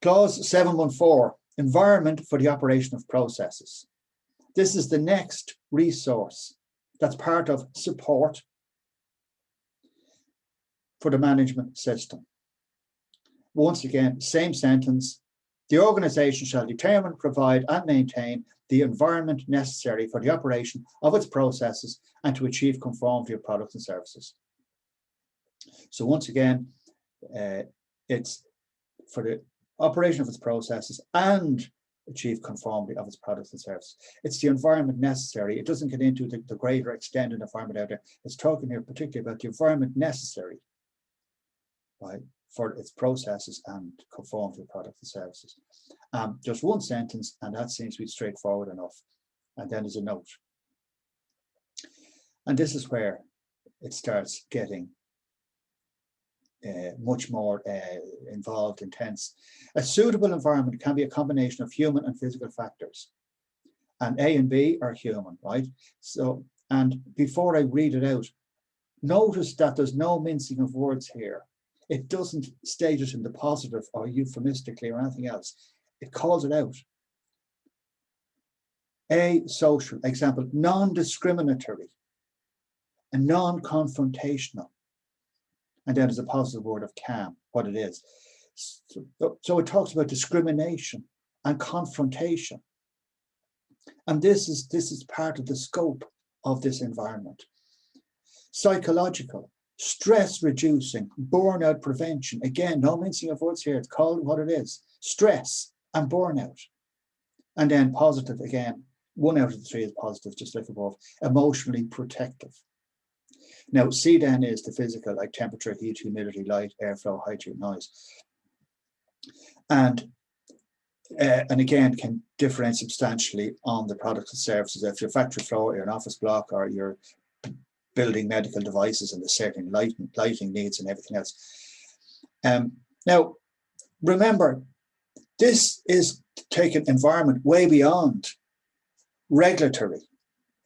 Clause 714, environment for the operation of processes. This is the next resource that's part of support for the management system. Once again, same sentence. The organisation shall determine, provide and maintain the environment necessary for the operation of its processes and to achieve conformity of products and services. So once again, it's for the operation of its processes and achieve conformity of its products and services. It's the environment necessary. It doesn't get into the greater extended environment out there. It's talking here particularly about the environment necessary, right, for its processes and conformity of products and services. Just one sentence, and that seems to be straightforward enough. And then there's a note. And this is where it starts getting much more involved, intense. A suitable environment can be a combination of human and physical factors. And A and B are human, right? So, and before I read it out, notice that there's no mincing of words here. It doesn't state it in the positive or euphemistically or anything else. It calls it out. A, social, example, non-discriminatory and non-confrontational. And then there's a positive word of calm, what it is. So it talks about discrimination and confrontation. And this is part of the scope of this environment. Psychological, stress reducing, burnout prevention. Again, no mincing of words here. It's called what it is. Stress and burnout. And then positive, again, 1 out of the 3 is positive, just like above. Emotionally protective. Now, C then is the physical, like temperature, heat, humidity, light, airflow, height, noise. And again, can differ substantially on the products and services. If you're factory floor, you're an office block, or you're building medical devices and the certain lighting needs and everything else. Now, remember, this is taking environment way beyond regulatory.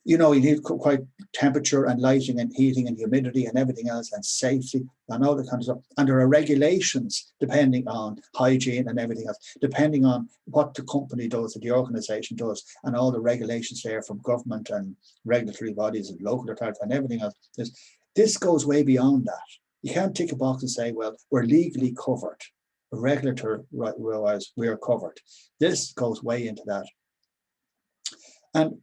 You know, you need quite temperature and lighting and heating and humidity and everything else and safety and all that kind of stuff. And there are regulations depending on hygiene and everything else, depending on what the company does, or the organization does, and all the regulations there from government and regulatory bodies and local authorities and everything else. This goes way beyond that. You can't tick a box and say, well, we're legally covered. Regulatory-wise, we're covered. This goes way into that. And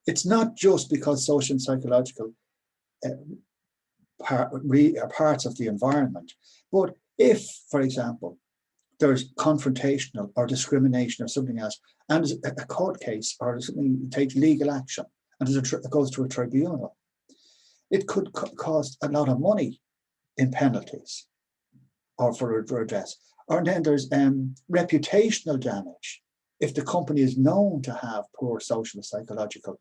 it's not just because social and psychological are parts of the environment, but if, for example, there's confrontational or discrimination or something else, and there's a court case or something, it takes legal action, and it goes to a tribunal, it could cost a lot of money in penalties or for redress. Or then there's reputational damage if the company is known to have poor social and psychological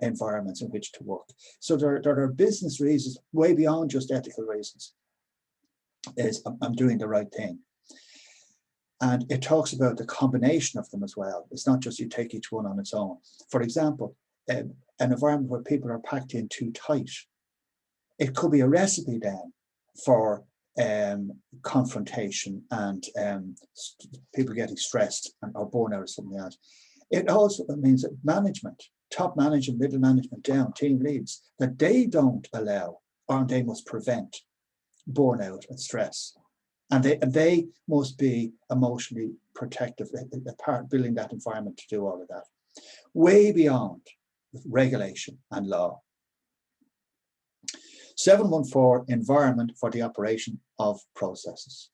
environments in which to work. So there are business reasons way beyond just ethical reasons. I'm doing the right thing. And it talks about the combination of them as well. It's not just you take each one on its own. For example, an environment where people are packed in too tight. It could be a recipe then for confrontation and people getting stressed or burnout or something else. It also means that management, top management, middle management down, team leads, that they don't allow or they must prevent burnout and stress. And they must be emotionally protective, building that environment to do all of that. Way beyond regulation and law. 714, environment for the operation of processes.